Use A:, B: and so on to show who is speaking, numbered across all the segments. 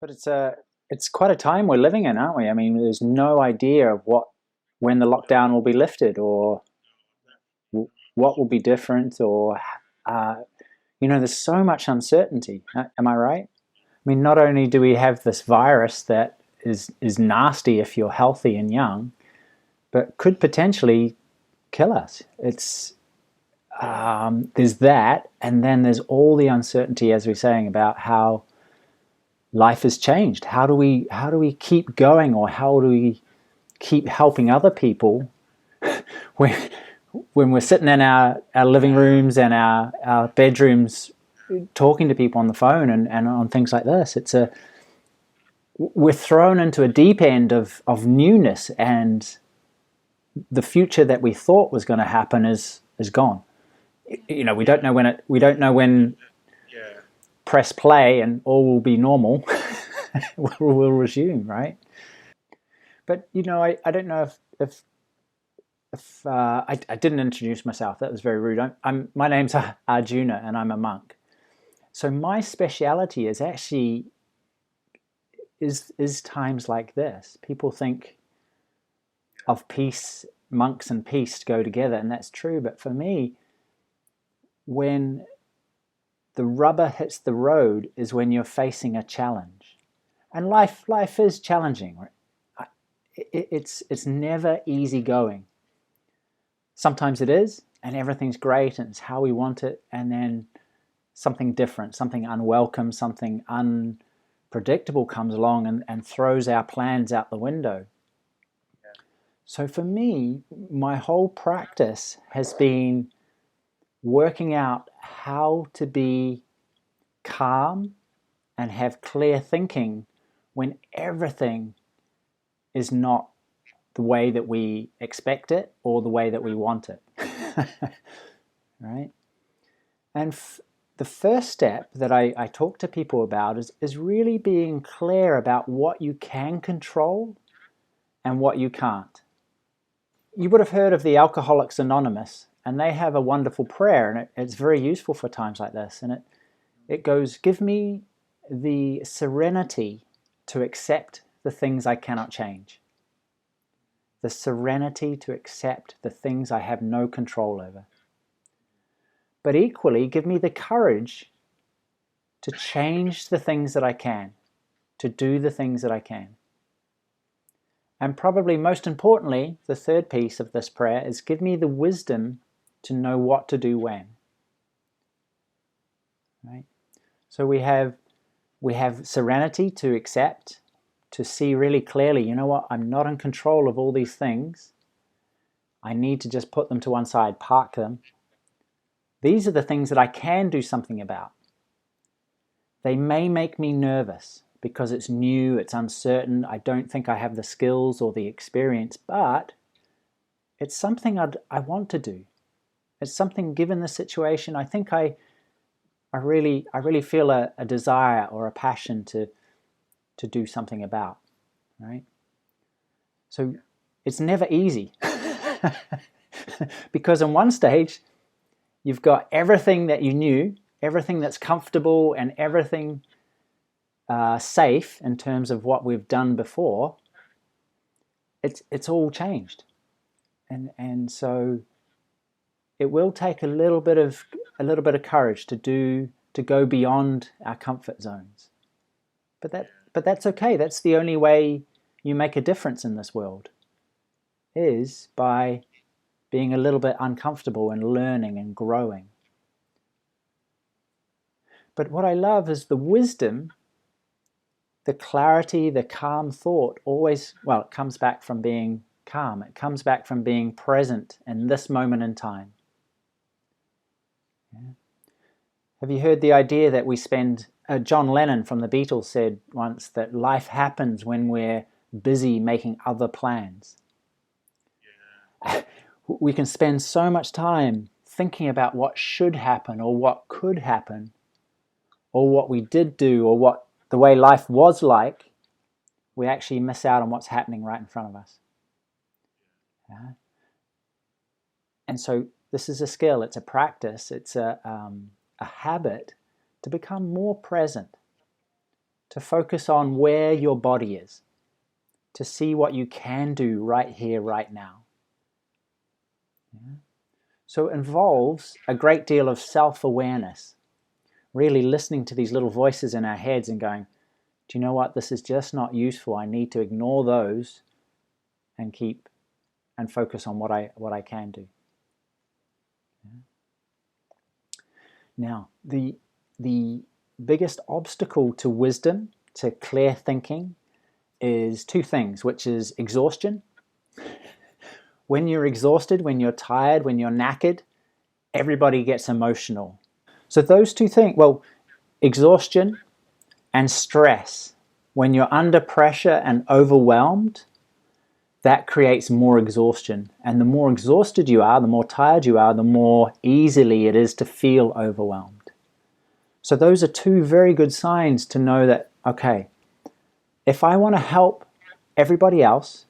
A: But it's quite a time we're living in, aren't we? I mean, there's no idea of when the lockdown will be lifted, or what will be different, or uh, there's so much uncertainty. Am I right? I mean, not only do we have this virus that is nasty if you're healthy and young, but could potentially kill us. There's that, and then there's all the uncertainty, as we're saying, about how life has changed. How do we keep going, or how do we keep helping other people when when we're sitting in our living rooms and our bedrooms talking to people on the phone and on things like this? We're thrown into a deep end of newness, and the future that we thought was going to happen is gone. We don't know when
B: Yeah.
A: press play and all will be normal. We'll resume, right? But I don't know if I didn't introduce myself. That was very rude. My name's Arjuna, and I'm a monk. So my speciality is actually is times like this. People think of peace, monks and peace go together, and that's true. But for me, when the rubber hits the road is when you're facing a challenge, and life is challenging. Right? It's never easy going. Sometimes it is, and everything's great, and it's how we want it, and then something different, something unwelcome, something unpredictable comes along and throws our plans out the window. So for me, my whole practice has been working out how to be calm and have clear thinking when everything is not the way that we expect it or the way that we want it. Right? And the first step that I talk to people about is really being clear about what you can control and what you can't. You would have heard of the Alcoholics Anonymous, and they have a wonderful prayer, and it's very useful for times like this. And it goes, give me the serenity to accept the things I cannot change. The serenity to accept the things I have no control over. But equally, give me the courage to change the things that I can, to do the things that I can. And probably most importantly, the third piece of this prayer is give me the wisdom to know what to do when. Right? So we have serenity to accept, to see really clearly, you know what, I'm not in control of all these things. I need to just put them to one side, park them. These are the things that I can do something about. They may make me nervous because it's new, it's uncertain, I don't think I have the skills or the experience, but it's something I want to do. It's something, given the situation, I think I really feel a desire or a passion to do something about, right? So it's never easy because in one stage you've got everything that you knew, everything that's comfortable, and everything safe in terms of what we've done before. It's all changed, and so it will take a little bit of courage to go beyond our comfort zones. But that's okay. That's the only way you make a difference in this world, is by being a little bit uncomfortable and learning and growing. But what I love is the wisdom, the clarity, the calm thought always, well, it comes back from being calm. It comes back from being present in this moment in time. Yeah. Have you heard the idea that we spend, John Lennon from the Beatles said once that life happens when we're busy making other plans. We can spend so much time thinking about what should happen or what could happen or what we did do or what the way life was like, we actually miss out on what's happening right in front of us. Yeah? And so this is a skill, it's a practice, it's a habit to become more present, to focus on where your body is, to see what you can do right here, right now. Yeah. So it involves a great deal of self-awareness, really listening to these little voices in our heads and going, do you know what, this is just not useful. I need to ignore those and focus on what I can do. Yeah. Now, the biggest obstacle to wisdom, to clear thinking, is two things, which is exhaustion. When you're exhausted, when you're tired, when you're knackered, everybody gets emotional. So those two things, well, exhaustion and stress. When you're under pressure and overwhelmed, that creates more exhaustion. And the more exhausted you are, the more tired you are, the more easily it is to feel overwhelmed. So those are two very good signs to know that, okay, if I want to help everybody else,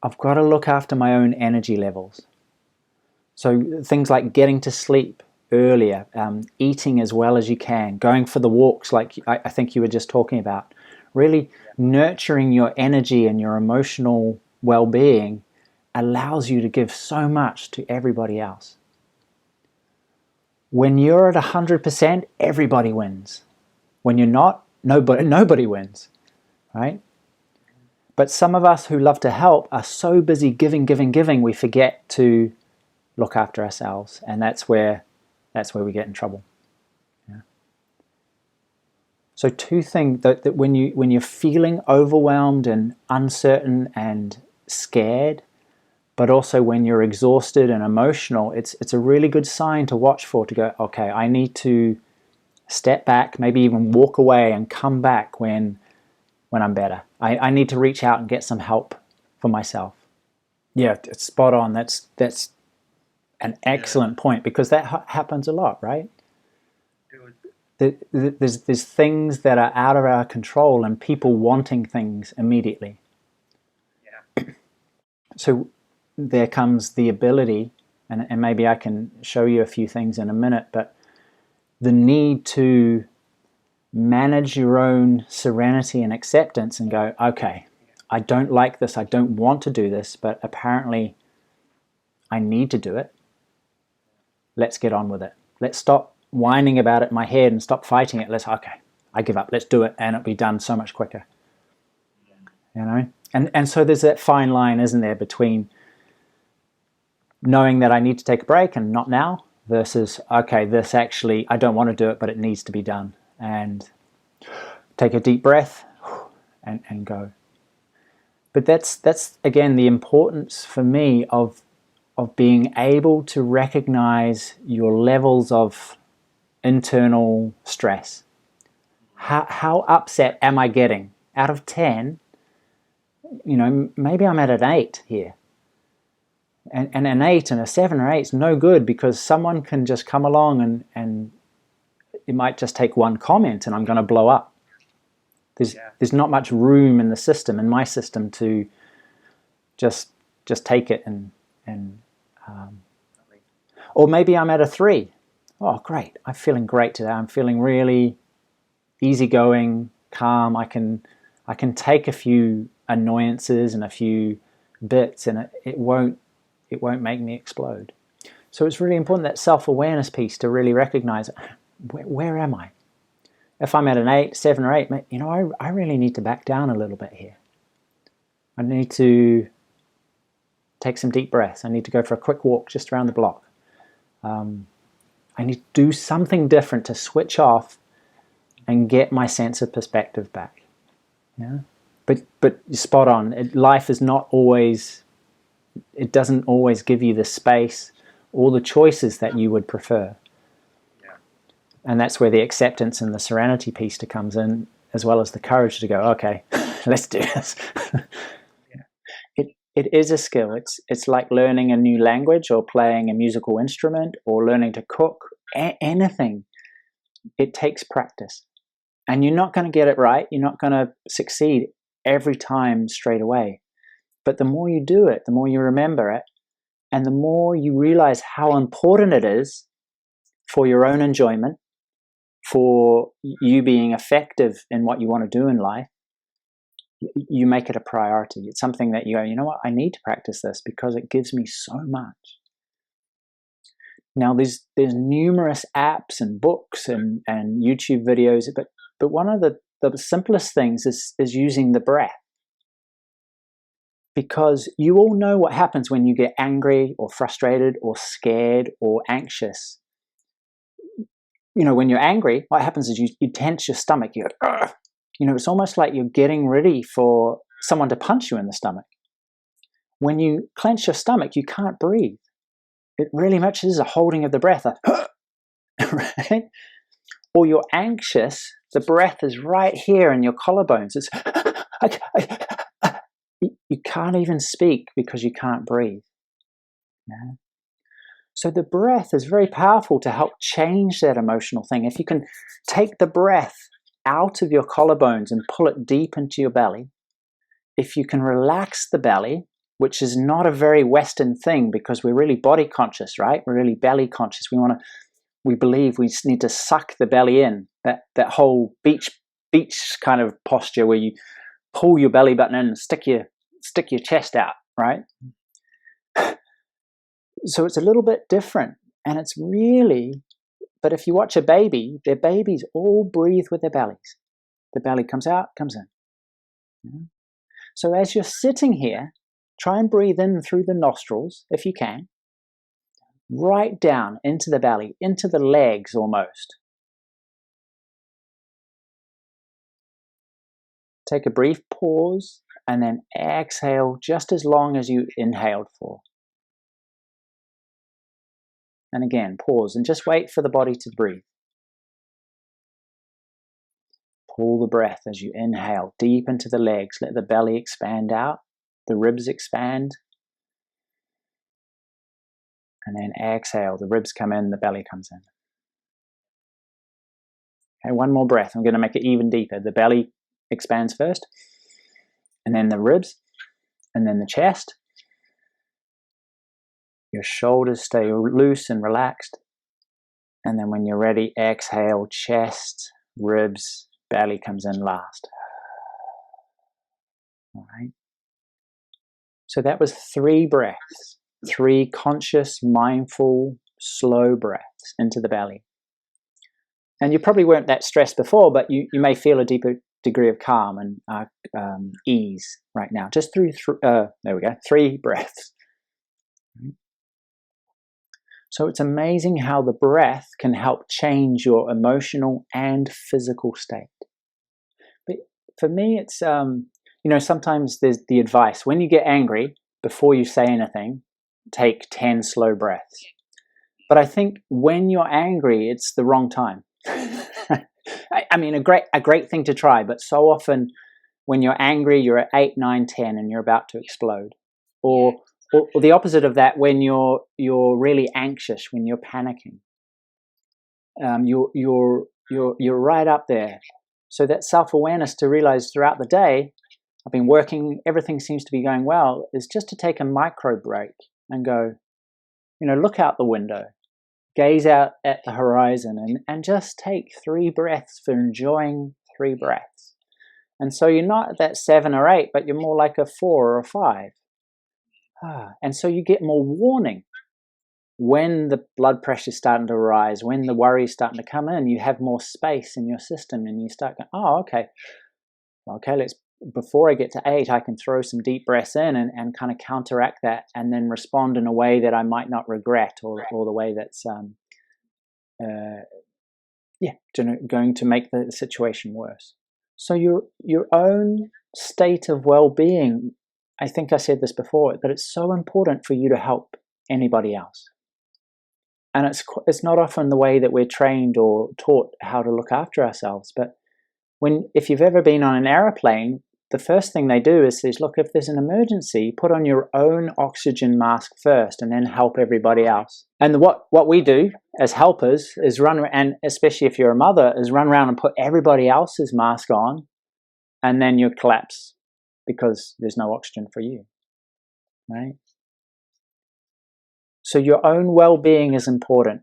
A: I've got to look after my own energy levels. So things like getting to sleep earlier, eating as well as you can, going for the walks like I think you were just talking about, really nurturing your energy and your emotional well-being allows you to give so much to everybody else. When you're at 100%, everybody wins. When you're not, nobody wins, right? But some of us who love to help are so busy giving, we forget to look after ourselves, and that's where we get in trouble. Yeah. So two things that when you're feeling overwhelmed and uncertain and scared, but also when you're exhausted and emotional, it's a really good sign to watch for, to go, okay, I need to step back, maybe even walk away and come back when I'm better. I need to reach out and get some help for myself. Yeah, it's spot on. That's an excellent point, because that happens a lot, right? There's things that are out of our control and people wanting things immediately. Yeah. So there comes the ability, and maybe I can show you a few things in a minute, but the need to manage your own serenity and acceptance and go, okay, I don't like this, I don't want to do this, but apparently I need to do it. Let's get on with it. Let's stop whining about it in my head and stop fighting it. Okay, I give up. Let's do it, and it'll be done so much quicker. You know? And so there's that fine line, isn't there, between knowing that I need to take a break and not now, versus, okay, this actually, I don't want to do it, but it needs to be done. And take a deep breath and go. But that's again the importance for me of being able to recognize your levels of internal stress. How upset am I getting? Out of 10, maybe I'm at an 8 here. And an 8 and a 7 or 8 is no good, because someone can just come along and it might just take one comment and I'm going to blow up. There's not much room in the system, in my system, to just take it and or maybe I'm at a 3. Oh, great! I'm feeling great today. I'm feeling really easygoing, calm. I can take a few annoyances and a few bits, and it won't make me explode. So it's really important, that self-awareness piece, to really recognize where am I. If I'm at an 8, 7 or 8, I really need to back down a little bit here. I need to take some deep breaths. I need to go for a quick walk just around the block. I need to do something different to switch off and get my sense of perspective back. Yeah, but spot on. Life is not always. It doesn't always give you the space or the choices that you would prefer. And that's where the acceptance and the serenity piece comes in, as well as the courage to go, okay, let's do this. It is a skill. It's like learning a new language or playing a musical instrument or learning to cook. Anything. It takes practice. And you're not going to get it right. You're not going to succeed every time straight away. But the more you do it, the more you remember it, and the more you realize how important it is for your own enjoyment, for you being effective in what you want to do in life, you make it a priority. It's something that you go, you know what, I need to practice this because it gives me so much. Now, there's numerous apps and books and YouTube videos, but one of the simplest things is using the breath. Because you all know what happens when you get angry or frustrated or scared or anxious. You know, when you're angry, what happens is you tense your stomach. You go, ugh. You know, it's almost like you're getting ready for someone to punch you in the stomach. When you clench your stomach, you can't breathe. It really much is a holding of the breath, right? Or you're anxious, the breath is right here in your collarbones. It's you can't even speak because you can't breathe. Yeah? So the breath is very powerful to help change that emotional thing. If you can take the breath out of your collarbones and pull it deep into your belly, if you can relax the belly, which is not a very Western thing because we're really body conscious, right? We're really belly conscious. We believe we just need to suck the belly in. That whole beach kind of posture where you pull your belly button in and stick your chest out, right? So it's a little bit different, and it's really, but if you watch a baby, their babies all breathe with their bellies. The belly comes out, comes in. Yeah? So as you're sitting here, try and breathe in through the nostrils, if you can, right down into the belly, into the legs almost. Take a brief pause, and then exhale just as long as you inhaled for. And again, pause and just wait for the body to breathe. Pull the breath as you inhale deep into the legs. Let the belly expand out, the ribs expand. And then exhale, the ribs come in, the belly comes in. Okay, one more breath. I'm going to make it even deeper. The belly expands first, and then the ribs, and then the chest. Your shoulders stay loose and relaxed. And then when you're ready, exhale, chest, ribs, belly comes in last. All right. So that was 3 breaths, 3 conscious, mindful, slow breaths into the belly. And you probably weren't that stressed before, but you may feel a deeper degree of calm and ease right now. Just through, there we go, 3 breaths. So it's amazing how the breath can help change your emotional and physical state. But for me, it's, sometimes there's the advice, when you get angry, before you say anything, take 10 slow breaths. But I think when you're angry, it's the wrong time. I mean, a great thing to try, but so often when you're angry, you're at 8, 9, 10 and you're about to explode. Or the opposite of that, when you're really anxious, when you're panicking, you're right up there. So that self-awareness to realize throughout the day, I've been working, everything seems to be going well, is just to take a micro break and go, look out the window, gaze out at the horizon, and just take 3 breaths for enjoying 3 breaths. And so you're not at that 7 or 8, but you're more like a 4 or a 5. And so you get more warning when the blood pressure is starting to rise, when the worry is starting to come in. You have more space in your system, and you start going, oh, okay, before I get to 8, I can throw some deep breaths in and kind of counteract that, and then respond in a way that I might not regret, or the way that's going to make the situation worse. So your own state of well-being, I think I said this before, but it's so important for you to help anybody else. And it's not often the way that we're trained or taught how to look after ourselves. But if you've ever been on an airplane, the first thing they do is look, if there's an emergency, put on your own oxygen mask first and then help everybody else. And what we do as helpers is run, and especially if you're a mother, is run around and put everybody else's mask on, and then you collapse because there's no oxygen for you, right? So your own well-being is important.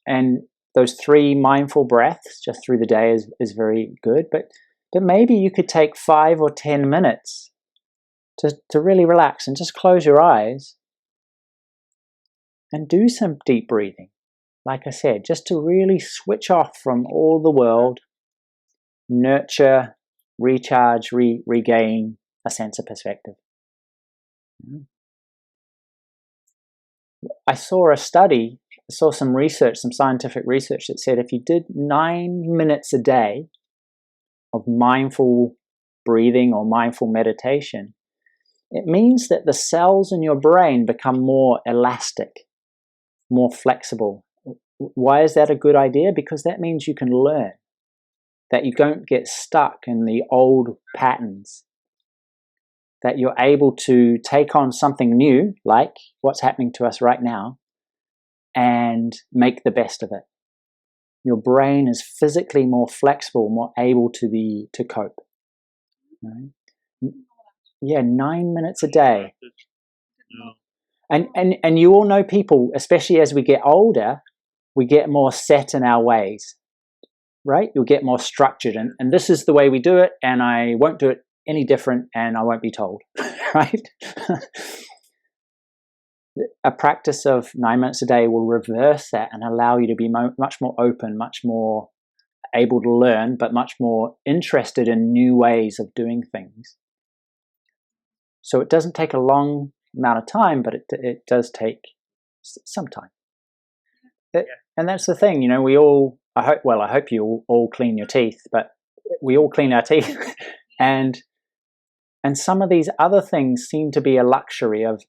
A: And those 3 mindful breaths just through the day is very good, but maybe you could take 5 or 10 minutes to really relax and just close your eyes and do some deep breathing. Like I said, just to really switch off from all the world, nurture, recharge, regain a sense of perspective. I saw a study, I saw some research, some scientific research that said if you did 9 minutes a day of mindful breathing or mindful meditation, it means that the cells in your brain become more elastic, more flexible. Why is that a good idea? Because that means you can learn, that you don't get stuck in the old patterns, that you're able to take on something new, like what's happening to us right now, and make the best of it. Your brain is physically more flexible, more able to cope. Right? Yeah, 9 minutes a day. And you all know people, especially as we get older, we get more set in our ways, right? You'll get more structured, and this is the way we do it, and I won't do it any different, and I won't be told, right? A practice of 9 minutes a day will reverse that and allow you to be much more open, much more able to learn, but much more interested in new ways of doing things. So it doesn't take a long amount of time, but it does take some time. And that's the thing, we all, I hope you all clean your teeth, but we all clean our teeth. and some of these other things seem to be a luxury of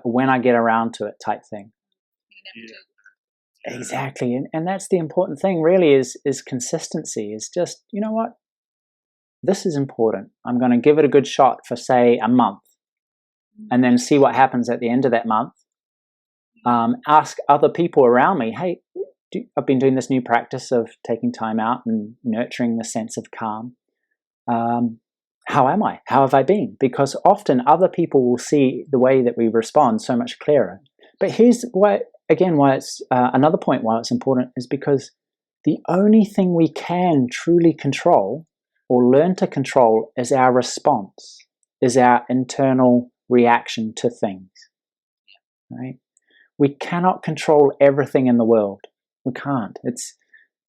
A: when I get around to it type thing. Exactly. And that's the important thing really is consistency, is just, you know what? This is important. I'm going to give it a good shot for, say, a month, and then see what happens at the end of that month. Ask other people around me, hey, I've been doing this new practice of taking time out and nurturing the sense of calm. How am I? How have I been? Because often other people will see the way that we respond so much clearer. But here's why it's another point why it's important is because the only thing we can truly control or learn to control is our response, is our internal reaction to things, right? We cannot control everything in the world. We can't.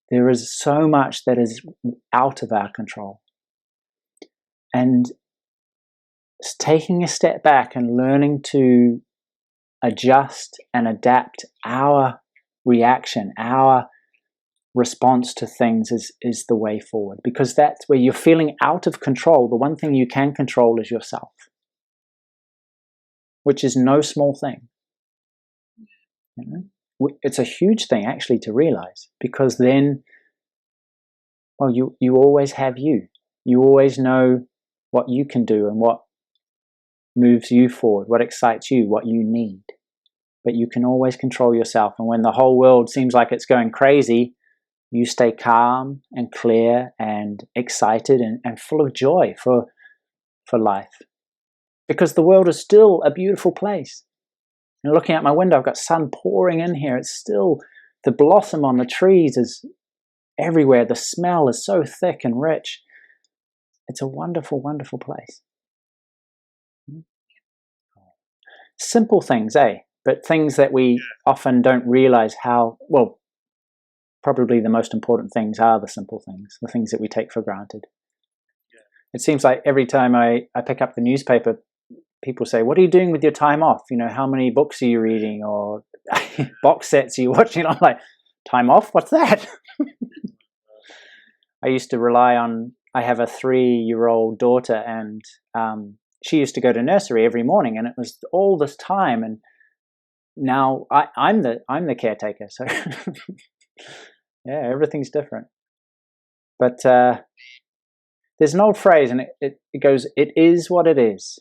A: There is so much that is out of our control. And taking a step back and learning to adjust and adapt our reaction, our response to things is the way forward. Because that's where you're feeling out of control. The one thing you can control is yourself, which is no small thing. It's a huge thing actually to realize, because then, well, you always have you. You always know what you can do and what moves you forward, what excites you, what you need. But you can always control yourself. And when the whole world seems like it's going crazy, you stay calm and clear and excited and full of joy for life. Because the world is still a beautiful place. And looking out my window, I've got sun pouring in here. It's still, the blossom on the trees is everywhere. The smell is so thick and rich. It's a wonderful, wonderful place. Simple things, but things that we often don't realize how, well, probably the most important things are the simple things, the things that we take for granted. It seems like every time I pick up the newspaper, people say, what are you doing with your time off? How many books are you reading, or box sets are you watching? I'm like, time off? What's that? I used to rely on, I have a 3-year-old daughter, and she used to go to nursery every morning, and it was all this time. And now I'm the caretaker. So yeah, everything's different. But there's an old phrase, and it goes, it is what it is.